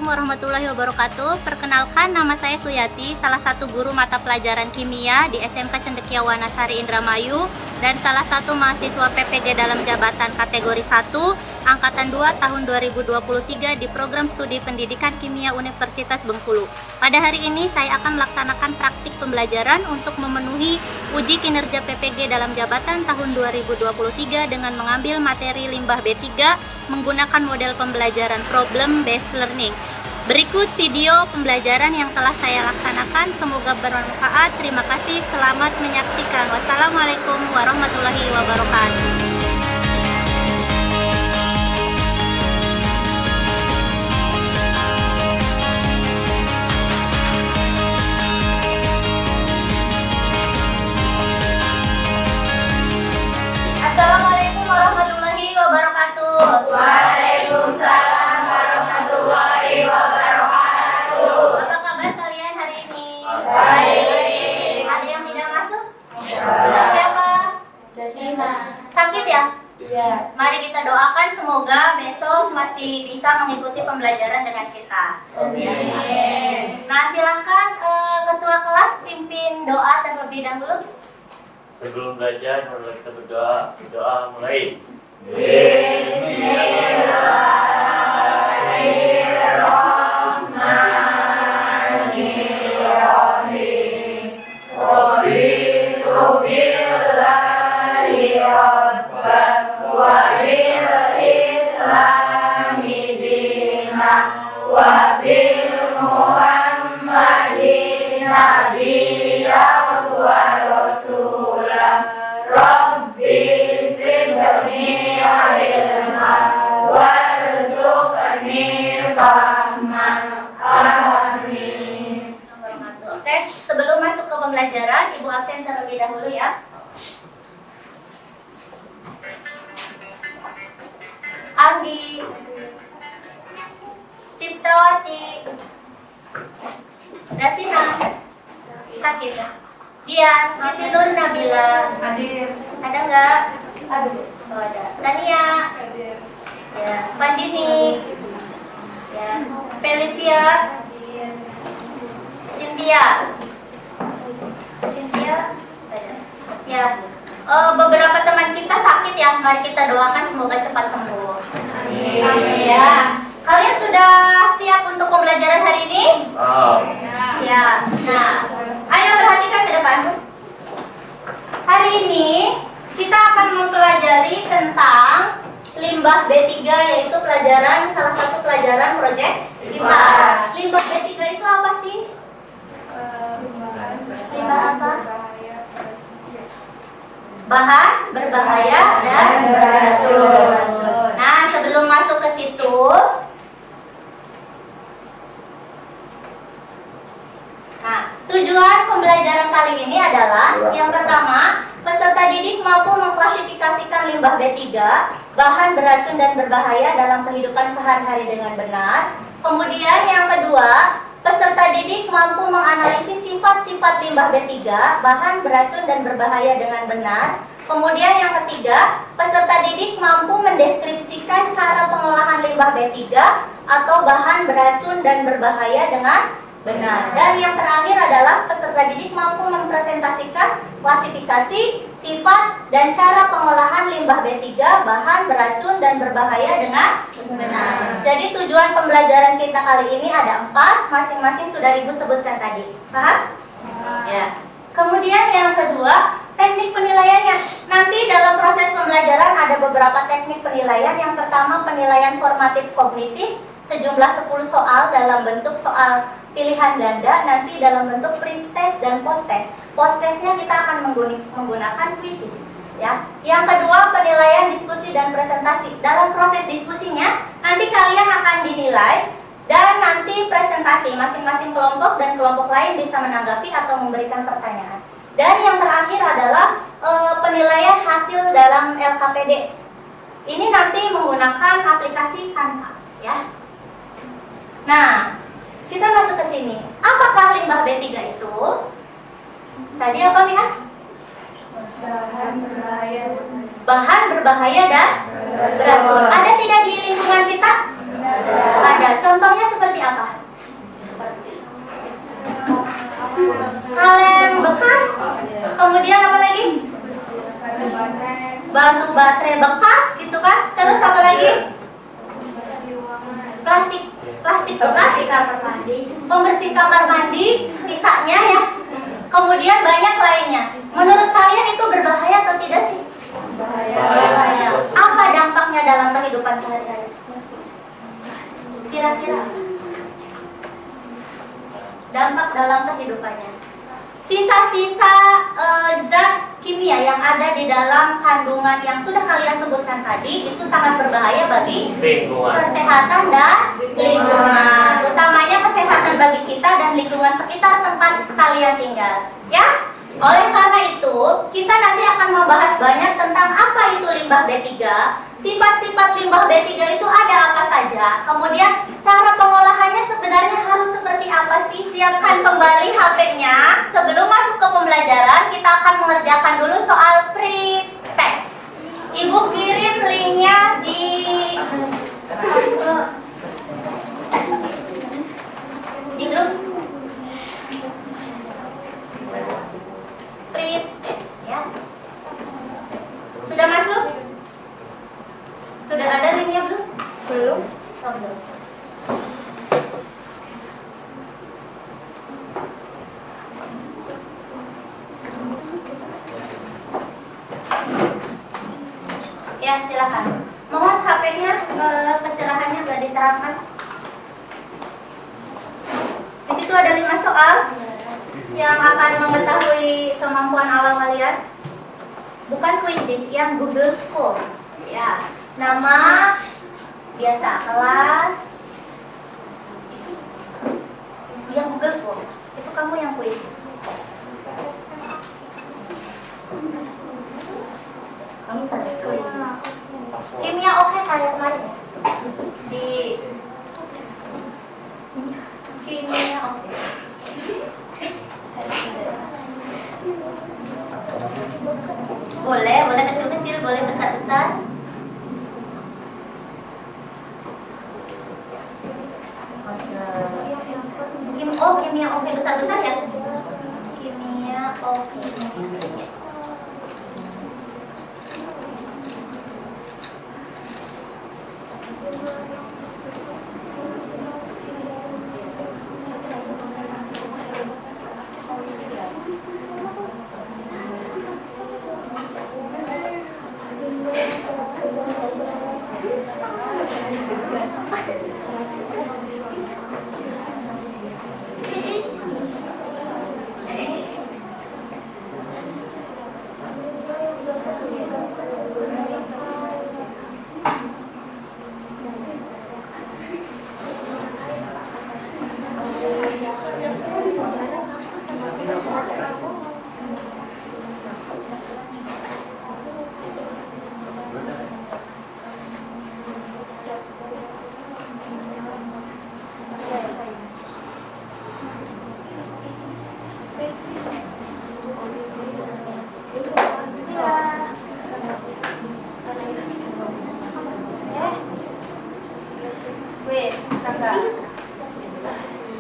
warahmatullahi wabarakatuh. Perkenalkan, nama saya Suyati, salah satu guru mata pelajaran kimia di SMK Cendekia Wanasari Indramayu dan salah satu mahasiswa PPG dalam jabatan kategori 1 Angkatan 2 tahun 2023 di program studi pendidikan kimia Universitas Bengkulu. Pada hari ini saya akan melaksanakan praktik pembelajaran untuk memenuhi uji kinerja PPG dalam jabatan tahun 2023 dengan mengambil materi limbah B3 menggunakan model pembelajaran problem based learning. Berikut video pembelajaran yang telah saya laksanakan, semoga bermanfaat. Terima kasih, selamat menyaksikan. Wassalamualaikum warahmatullahi wabarakatuh. Assalamualaikum warahmatullahi wabarakatuh. Waalaikumsalam warahmatullahi wabarakatuh. Apa kabar kalian hari ini? Baik. Ada yang tidak masuk? Ya. Siapa? Sesina. Sakit ya? Iya. Mari kita doakan semoga besok masih bisa mengikuti pembelajaran dengan kita. Amin. Nah, silakan ketua kelas pimpin doa terlebih dahulu. Sebelum belajar, mari kita berdoa. Doa mulai. Bismillahirrahmanirrahim. Raditu billahi rabban wa bil islami dinan wa bil muhammadin nabiyyan wa rasulah. Rabbi zidni ilman warzuqni fahman. Amin. Oke, sebelum masuk ke pembelajaran, Ibu absen terlebih dahulu ya. Andi, Ciptawati, Dasina, Sakit, Dian, Siti Nur Nabila, Hadir. ada nggak? Aduh. Oh, ada. Tania, Hadir. ya. Pandini, ya. Felicia, Cynthia, ada. Ya. Beberapa teman kita sakit ya, mari kita doakan semoga cepat sembuh. Amin. Ya. Kalian sudah siap untuk pembelajaran hari ini? Siap. Nah, ayo perhatikan ke depan. Hari ini kita akan mempelajari tentang limbah B3, yaitu pelajaran salah satu pelajaran proyek limbah. Limbah B3 itu apa sih? Limbah apa? Bahan berbahaya dan beracun. Nah, sebelum masuk ke situ, tujuan pembelajaran kali ini adalah yang pertama, peserta didik mampu mengklasifikasikan limbah B3, bahan beracun dan berbahaya dalam kehidupan sehari-hari dengan benar. Kemudian yang kedua, peserta didik mampu menganalisis sifat-sifat limbah B3, bahan beracun dan berbahaya dengan benar. Kemudian yang ketiga, peserta didik mampu mendeskripsikan cara pengolahan limbah B3 atau bahan beracun dan berbahaya dengan benar. Dan yang terakhir adalah peserta didik mampu mempresentasikan klasifikasi, sifat, dan cara pengolahan limbah B3, bahan beracun dan berbahaya dengan benar. Jadi tujuan pembelajaran kita kali ini ada 4, masing-masing sudah Ibu sebutkan tadi. Paham? Ya. Kemudian yang kedua, teknik penilaiannya. Nanti dalam proses pembelajaran ada beberapa teknik penilaian. Yang pertama, penilaian formatif kognitif, sejumlah 10 soal dalam bentuk soal pilihan ganda, nanti dalam bentuk pre-test dan post-test. Post-testnya kita akan menggunakan quizzes, ya. Yang kedua, penilaian diskusi dan presentasi. Dalam proses diskusinya, nanti kalian akan dinilai dan nanti presentasi. Masing-masing kelompok dan kelompok lain bisa menanggapi atau memberikan pertanyaan. Dan yang terakhir adalah penilaian hasil dalam LKPD. Ini nanti menggunakan aplikasi Canva, ya. Nah, kita masuk ke sini. Apakah limbah B3 itu? Tadi apa, Mia? Bahan berbahaya. Bahan berbahaya dan beracun. Ada tidak di lingkungan kita? Ada. Contohnya seperti apa? Kaleng bekas. Kemudian apa lagi? Batu baterai bekas gitu kan. Terus apa lagi? Plastik bekas. Pembersih kamar mandi. Sisanya ya. Kemudian banyak lainnya. Menurut kalian itu berbahaya atau tidak sih? Berbahaya. Apa dampaknya dalam kehidupan sehari-hari? Kira-kira dampak dalam kehidupannya. Sisa-sisa zat kimia yang ada di dalam kandungan yang sudah kalian sebutkan tadi itu sangat berbahaya bagi kesehatan dan lingkungan. Utamanya kesehatan bagi kita dan lingkungan sekitar tempat kalian tinggal. Ya? Oleh karena itu, kita nanti akan membahas banyak tentang apa itu limbah B3, sifat-sifat limbah B3 itu ada apa saja, kemudian cara pengolahannya sebenarnya harus seperti apa sih. Siapkan kembali HP-nya. Sebelum masuk ke pembelajaran, kita akan mengerjakan dulu soal pre-test. Ibu kirim linknya di grup pre-test ya. Sudah masuk? Sudah ada linknya belum? Belum. Oh, belum. Ya, silakan. Mohon HP-nya kecerahannya nggak diterangkan. Di situ ada 5 soal yang akan mengetahui kemampuan awal kalian. Bukan quiz, yang Google Form. Ya, nama, biasa, kelas, yang Google Form. Itu kamu yang quiz. Kimia oke kayak kemarin ya? Di kimia oke. Boleh kecil-kecil, boleh besar-besar. Kimia oke besar-besar ya? Kimia oke.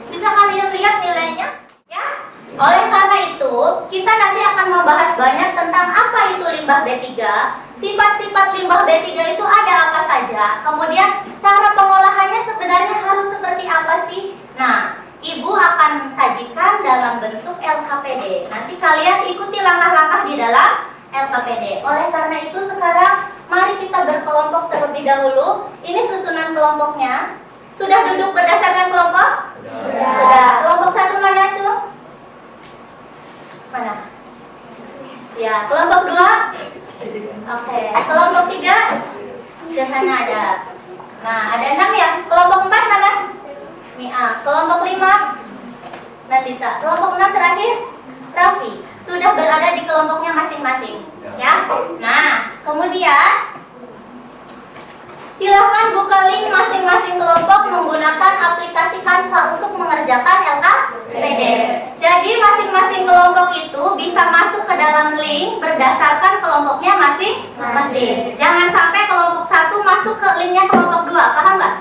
Bisa kalian lihat nilainya? Ya. Oleh karena itu, kita nanti akan membahas banyak tentang apa itu limbah B3, sifat-sifat limbah B3 itu ada apa saja, kemudian cara pengolahannya sebenarnya harus seperti apa sih. Nah, Ibu akan sajikan dalam bentuk LKPD. Nanti kalian ikuti langkah-langkah di dalam LKPD. Oleh karena itu sekarang mari kita berkelompok terlebih dahulu. Ini susunan kelompoknya. Sudah duduk berdasarkan kelompok? Sudah. Kelompok 1 mana, Cung? Mana? Ya, kelompok 2? Oke. Kelompok 3? Di sana ada. Nah, ada 6 ya. Kelompok 4 mana? Mia. Kelompok 5? Nandita. Kelompok 6 terakhir? Raffi. Sudah berada di kelompoknya masing-masing. Ya. Nah, kemudian silakan buka link masing-masing kelompok menggunakan aplikasi Canva untuk mengerjakan LKPD. Jadi masing-masing kelompok itu bisa masuk ke dalam link berdasarkan kelompoknya masing-masing. Jangan sampai kelompok 1 masuk ke linknya kelompok 2, paham nggak?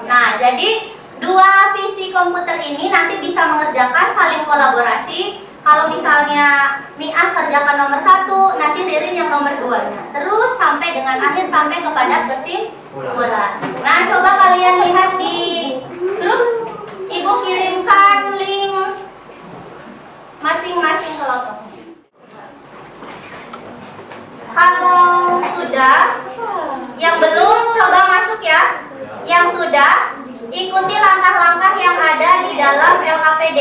Nah, jadi dua visi komputer ini nanti bisa mengerjakan saling kolaborasi. Kalau misalnya Mi'ah kerjakan nomor 1, nanti Ririn yang nomor 2-nya. Terus sampai dengan akhir, sampai kepada kesimpulan. Nah, coba kalian lihat di grup. Ibu kirimkan link masing-masing kelompok. Kalau sudah, yang belum coba masuk ya. Yang sudah, ikuti langkah-langkah yang ada di dalam LKPD.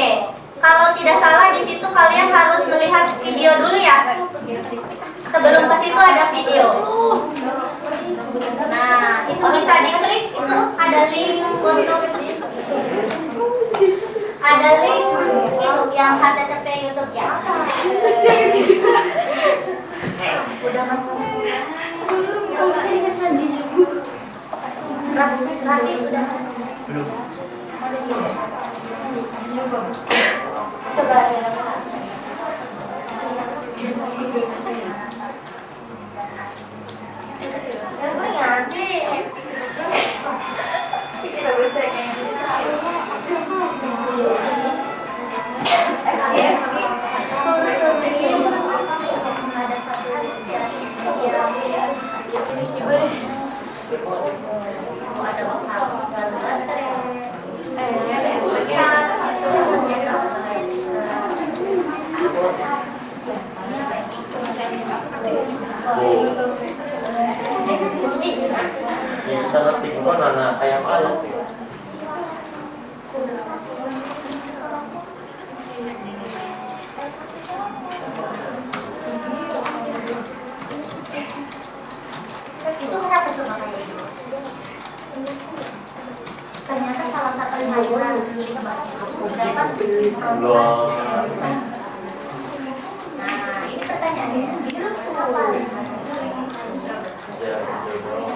Kalau tidak salah di situ kalian harus melihat video dulu ya. Sebelum ke situ ada video. Nah, itu bisa diklik, itu ada link untuk itu yang HTTP YouTube ya. Sudah masuk. Rafi udah masuk. Belum. Coba ya. Bisa ngetik mana kayak mana sih? Itu kenapa cuma kayak gitu? Ternyata salah satu yang Belum. Nah, ini pertanyaannya. Biru kenapa? Ya, belum.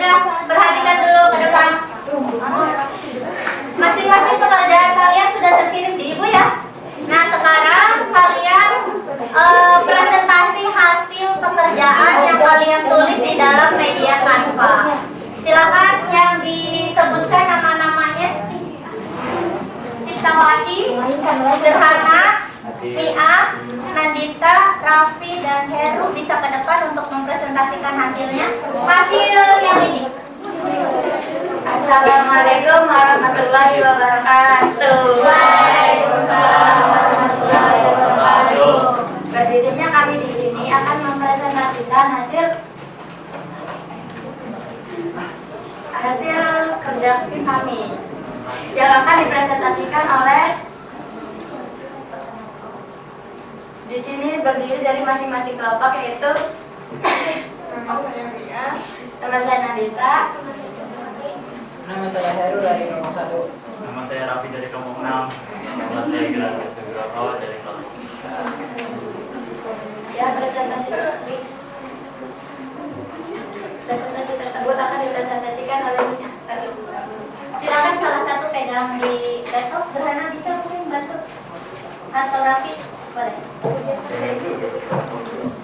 sudah perhatikan dulu ke depan. Masing-masing pekerjaan kalian sudah terkirim di ibu ya. Nah sekarang kalian presentasi hasil pekerjaan yang kalian tulis di dalam media Canva. Silakan yang disebutkan nama-namanya. Ciptawati, Gerhana, Mia, Nandita, Raffi, dan Heru bisa ke depan untuk mempresentasikan hasilnya. Hasil yang ini. Assalamualaikum warahmatullahi wabarakatuh. Waalaikumsalam warahmatullahi wabarakatuh. Berdirinya kami di sini akan mempresentasikan hasil kerja kami yang akan dipresentasikan oleh di sini berdiri dari masing-masing kelompok, yaitu teman saya Nandita, Nama saya Heru dari kelompok 1. Nama saya Raffi dari kelompok 6. Nama saya Gerhana dari kelompok 3. ya presentasi tersebut akan dipresentasikan oleh Nia. Silakan salah satu pegang di laptop. Gerhana bisa mungkin bantu atau Raffi boleh.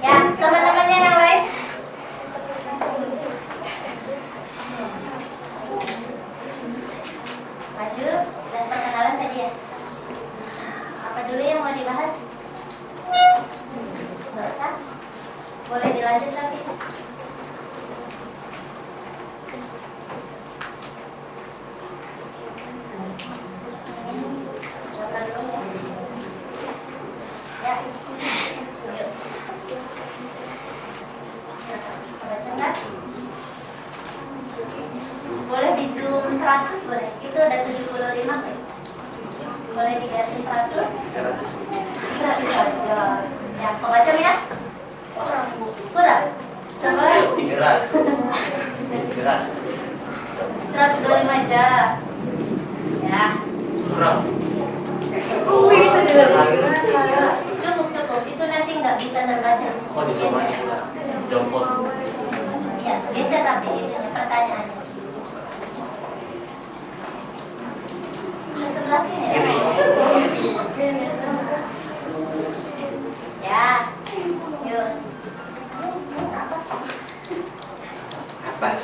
Ya teman-temannya yang lain. Maju dan perkenalan tadi ya. Apa dulu yang mau dibahas? Nggak usah. Boleh dilanjut tapi. Silakan dulu ya. Ya. Yuk. Baca nggak? Boleh di zoom 100 boleh. Itu ada 75 kan? Boleh diganti 100? 100 ya, pembaca ya? Kurang? Coba? Gerak. 125 aja. Ya. Kurang. Cukup. Itu nanti nggak bisa terbaca. Oh di bawahnya udah jongkok. Iya, geser tapi pertanyaannya. Sebelah sini ya. Ya. Yuk. Atas.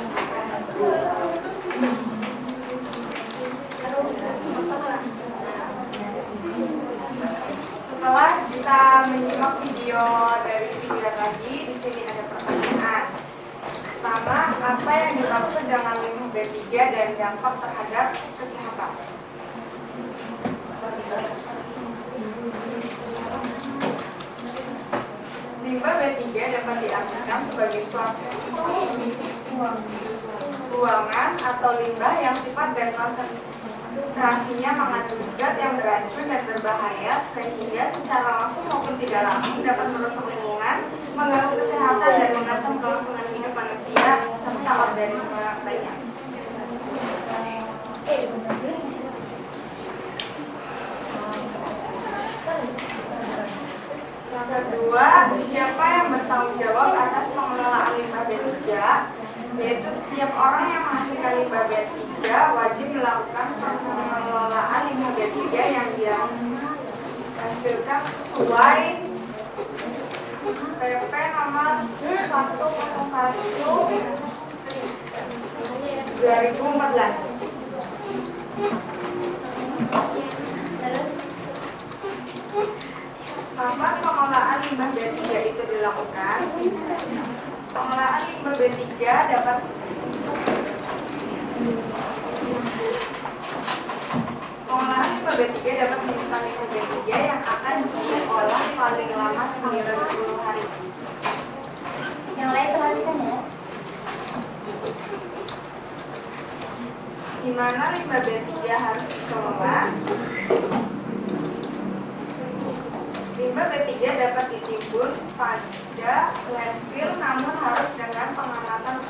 Setelah kita menyimak video dari video tadi, di sini ada pertanyaan. Pertama, apa yang dimaksud dengan limbah B3 dan dampak terhadap kesehatan? Limbah B3 dapat diartikan sebagai suatu buangan atau limbah yang sifat dan konsentrasinya mengandung zat yang beracun dan berbahaya sehingga secara langsung maupun tidak langsung dapat merusak lingkungan, mengganggu kesehatan dan mengancam kelangsungan hidup manusia serta organisme lainnya. Yang kedua, siapa yang bertanggung jawab atas pengelolaan limbah B3? Yaitu setiap orang yang menghasilkan limbah B3 wajib melakukan pengelolaan limbah B3 yang dia hasilkan sesuai PP nomor 101/2014. Kapan pengelolaan limbah B3 itu dilakukan? Pengelolaan limbah B3 dapat menyimpan limbah B3 yang akan diolah paling lama 90 hari. Yang lain perhatikan ya. Di mana limbah B3 harus dikelola? Limbah B3 dapat ditimbun pada landfill namun harus dengan pengamatan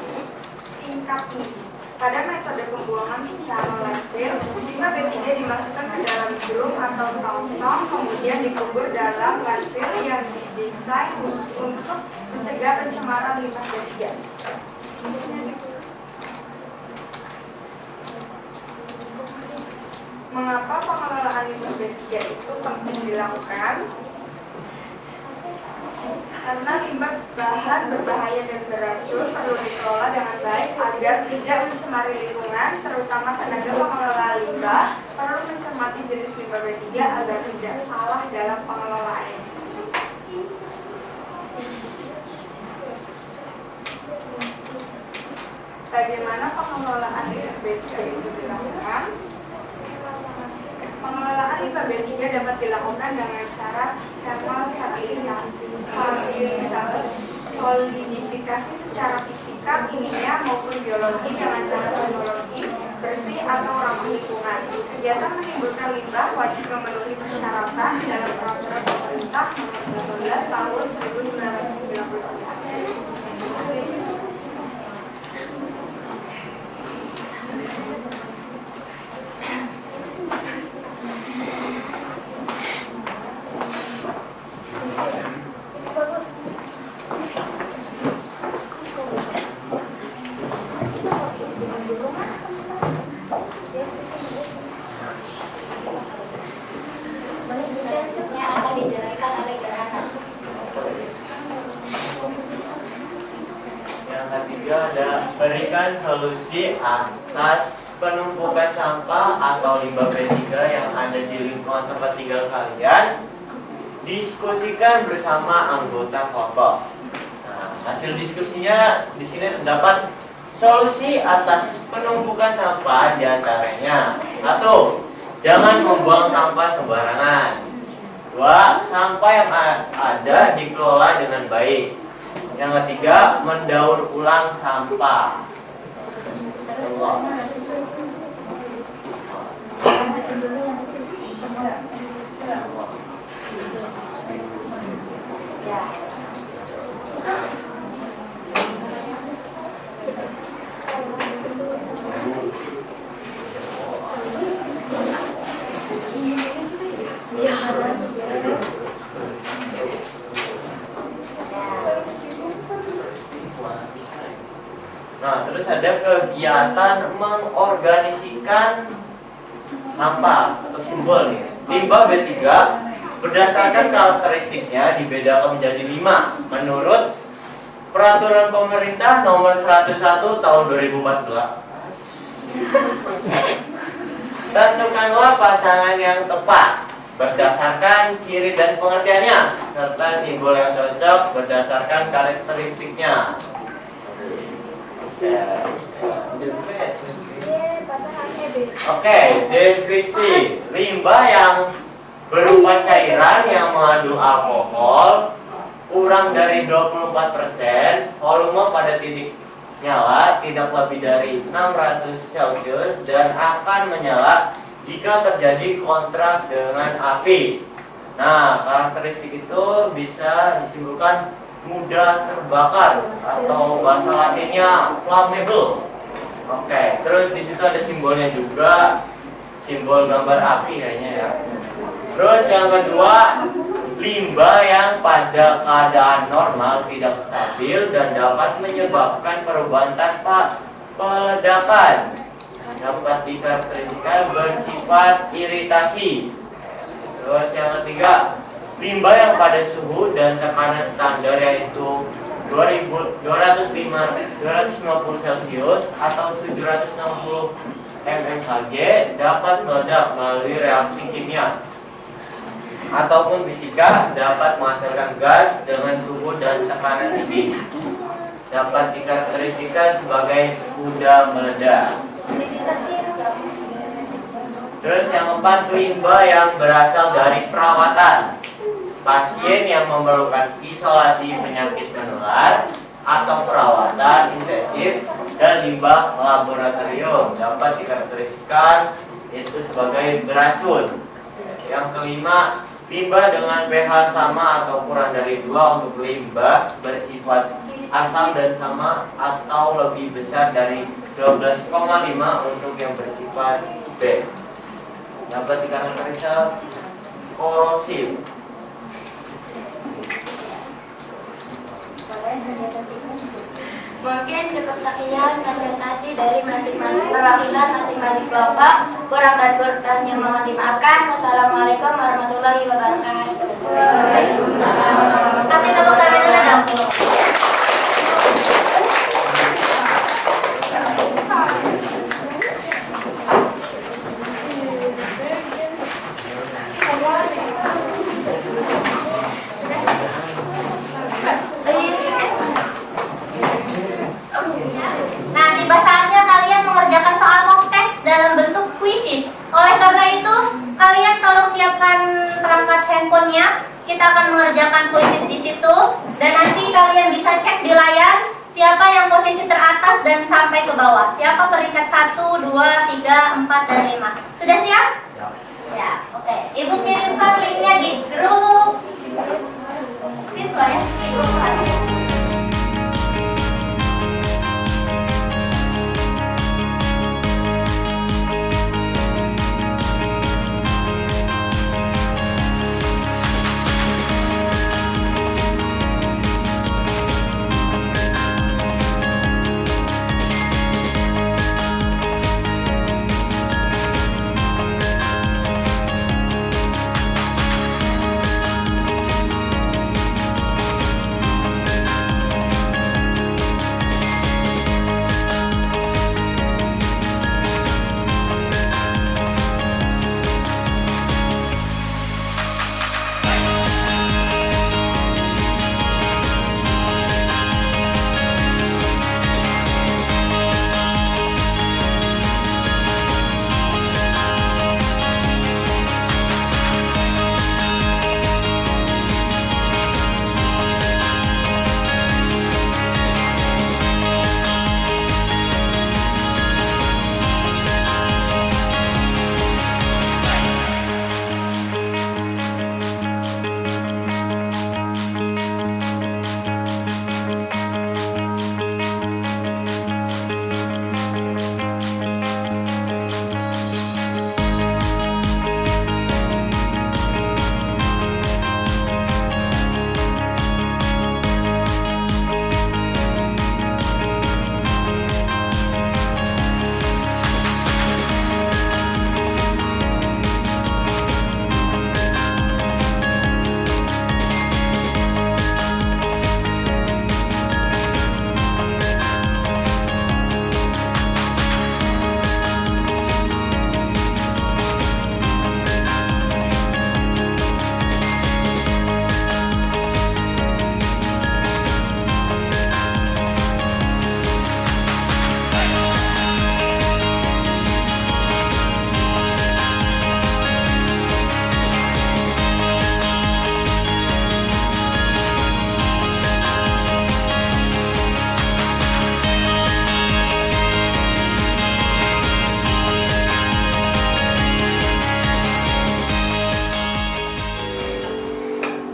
tingkat tinggi. Pada metode pembuangan secara landfill, limbah B3 dimasukkan ke dalam drum atau tong-tong kemudian dikubur dalam landfill yang didesain untuk mencegah pencemaran limbah B3. itu penting dilakukan karena limbah bahan berbahaya dan beracun perlu dikelola dengan baik agar tidak mencemari lingkungan, terutama tenaga pengelola limbah perlu mencermati jenis limbah B3 agar tidak salah dalam pengelolaannya. Bagaimana pengelolaan limbah B3 itu dilakukan? Pengelolaan limbah B3 dapat dilakukan dengan cara thermal stabilisasi, solidifikasi secara fisika, kimia maupun biologi dengan cara teknologi bersih atau ramah lingkungan. Kegiatan menimbulkan limbah wajib memenuhi persyaratan dalam peraturan pemerintah nomor 18 tahun 1999. Selanjutnya akan dijelaskan oleh Gerhana. Yang ketiga ada berikan solusi atas penumpukan sampah atau limbah B3 yang ada di lingkungan tempat tinggal kalian. Diskusikan bersama anggota kelompok. Nah, hasil diskusinya di sini terdapat solusi atas penumpukan sampah, diantaranya: 1. Jangan membuang sampah sembarangan. 2. Sampah yang ada dikelola dengan baik. Yang ketiga, mendaur ulang sampah. Nah, terus ada kegiatan mengorganisasikan sampah atau simbol nih. Limbah B3 berdasarkan karakteristiknya dibedakan menjadi 5 menurut Peraturan Pemerintah Nomor 101 Tahun 2014. Tentukanlah pasangan yang tepat berdasarkan ciri dan pengertiannya serta simbol yang cocok berdasarkan karakteristiknya. Oke, deskripsi. Limbah yang berupa cairan yang mengandung alkohol kurang dari 24%, volume pada titik nyala tidak lebih dari 600 Celcius dan akan menyala jika terjadi kontak dengan api. Nah, karakteristik itu bisa disimpulkan mudah terbakar atau bahasa latinnya flammable. Oke, terus di situ ada simbolnya juga, simbol gambar api kayaknya ya. Terus yang kedua, limbah yang pada keadaan normal tidak stabil dan dapat menyebabkan perubahan tanpa peledakan. Dapat dikarakterisasikan bersifat iritasi. Terus yang ketiga, limbah yang pada suhu dan tekanan standar yaitu 250 Celcius atau 760 mmHg dapat meledak melalui reaksi kimia ataupun fisika, dapat menghasilkan gas dengan suhu dan tekanan tinggi. Dapat dikarakterisasikan sebagai mudah meledak. Terus yang keempat, limbah yang berasal dari perawatan. Pasien yang memerlukan isolasi penyakit menular atau perawatan intensif dan limbah laboratorium dapat dikarakterisasikan itu sebagai beracun. Yang kelima, limbah dengan pH sama atau kurang dari 2 untuk limbah bersifat asam dan sama atau lebih besar dari 12,5 untuk yang bersifat base. Dapat dikarakterisasikan korosif. Mungkin cukup sekian presentasi dari masing-masing perwakilan masing-masing kelompok. Kurang dan kurangnya mohon dimaafkan. Wassalamualaikum warahmatullahi wabarakatuh. Kasih tepuk tangan dulu dong. Nah, tiba saatnya kalian mengerjakan soal mock test dalam bentuk kuisis. Oleh karena itu, kalian tolong siapkan perangkat handphonenya. Kita akan mengerjakan kuisis di situ, dan nanti kalian bisa cek di layar siapa yang posisi teratas dan sampai ke bawah. Siapa peringkat 1, 2, 3, 4, dan 5. Sudah siap? Ya, oke. Ibu kirimkan linknya di grup siswa ya, di grup kelas.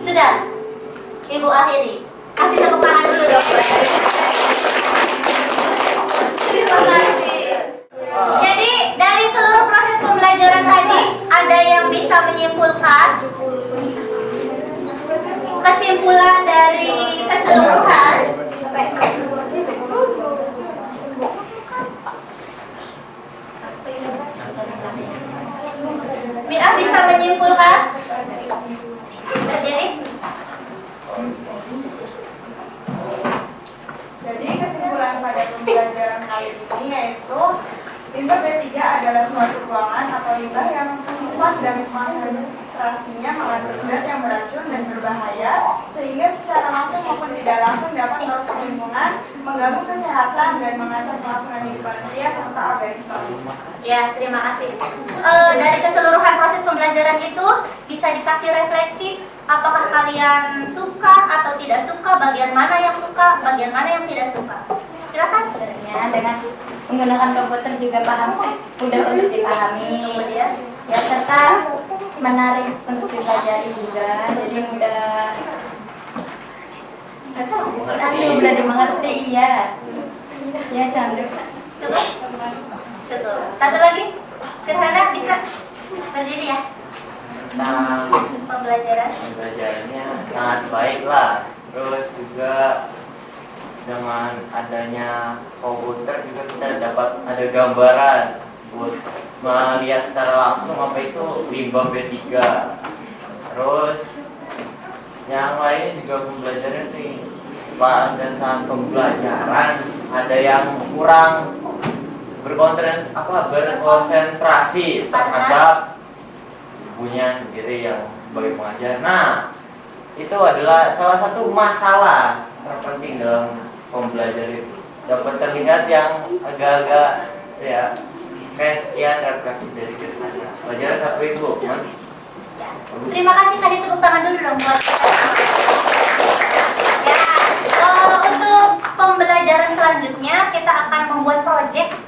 Sudah, Ibu akhiri. Kasih tepuk tangan dulu dong. Terima kasih. Jadi dari seluruh proses pembelajaran tadi, ada yang bisa menyimpulkan kesimpulan dari keseluruhan? Mia bisa menyimpulkan? Jadi kesimpulan pada pembelajaran kali ini yaitu limbah B3 adalah suatu buangan atau limbah yang sifat dan konsentrasinya mengandung zat yang beracun dan berbahaya sehingga secara langsung maupun tidak langsung dapat merusak lingkungan, mengganggu kesehatan dan mengancam kelangsungan hidup manusia serta organisme. Ya, terima kasih. Dari keseluruhan proses pembelajaran itu bisa dikasih refleksi. Apakah kalian suka atau tidak suka? Bagian mana yang suka? Bagian mana yang tidak suka? Silakan. Sebenarnya dengan menggunakan komputer juga mudah untuk dipahami. Kemudian, Ya, serta menarik untuk dipelajari juga. Jadi mudah mudah dimengerti, iya. Ya, Sandra. cukup. Cukup. Satu lagi. Firhana bisa berdiri ya. Tentang Pembelajarannya sangat baik lah. Terus juga dengan adanya komputer juga kita dapat ada gambaran buat melihat secara langsung apa itu limbah B3. Terus yang lain juga pembelajaran nih, pada saat pembelajaran ada yang kurang berkonsentrasi terhadap ibunya sendiri yang sebagai pengajar. Nah, itu adalah salah satu masalah terpenting dalam pembelajaran itu. Dapat terlihat yang agak-agak ya kayak sekian refleksi dari kita. Pelajaran satu ibu. Terima kasih, tadi tepuk tangan dulu dong buat ya. Untuk pembelajaran selanjutnya kita akan membuat proyek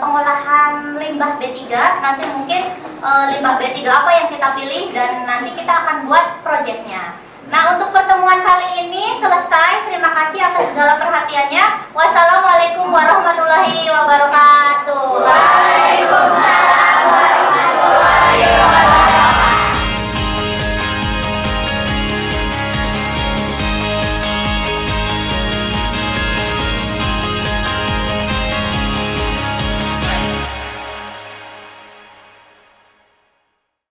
pengolahan limbah B3. Nanti mungkin limbah B3 apa yang kita pilih dan nanti kita akan buat proyeknya. Nah, untuk pertemuan kali ini selesai. Terima kasih atas segala perhatiannya. Wassalamualaikum warahmatullahi wabarakatuh.